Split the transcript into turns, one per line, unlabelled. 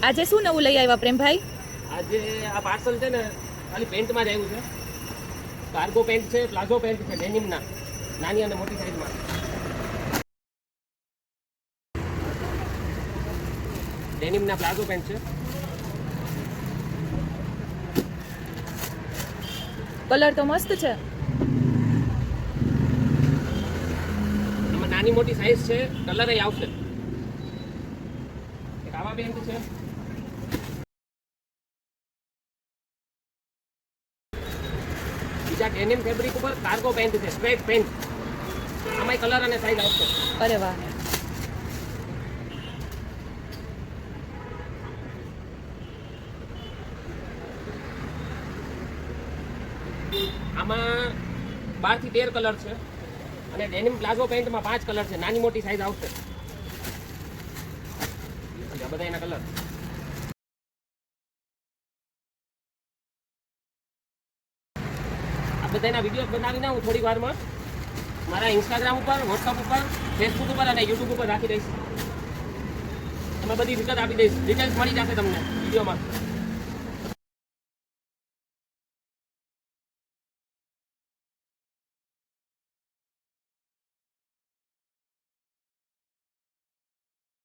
આજે શું નવું લઈ આવ્યા પ્રેમભાઈ?
આજે આ પાર્સલ છે ને ખાલી પેન્ટમાં જ આવ્યું છે. કાર્ગો પેન્ટ છે, પ્લાઝો પેન્ટ છે, ડેનિમના નાની અને મોટી સાઈઝમાં. ડેનિમના પ્લાઝો પેન્ટ છે.
કલર તો મસ્ત છે.
એમાં નાની મોટી સાઈઝ છે, કલર આવશે. એક આવા પેન્ટ છે. બીજા ડેનિમ ફેબ્રિક ઉપર કાર્ગો પેન્ટ છે, સ્ટ્રેટ પેન્ટ. આમાંય કલર અને સાઈઝ આવશે.
અરે વાહ.
આમાં 12 થી 13 કલર છે અને ડેનિમ પ્લાઝો પેન્ટમાં 5 કલર છે. નાની મોટી સાઈઝ આવશે. આ બધા એના કલર. આ બધા એના વિડીયો બનાવીને હું થોડી વારમાં મારા ઇન્સ્ટાગ્રામ ઉપર, વોટ્સઅપ ઉપર, ફેસબુક ઉપર અને યુટ્યુબ ઉપર રાખી દઈશ. એમાં બધી વિગત આપી દઈશ. ડિટેલ્સ મળી જશે તમને વિડીયોમાં.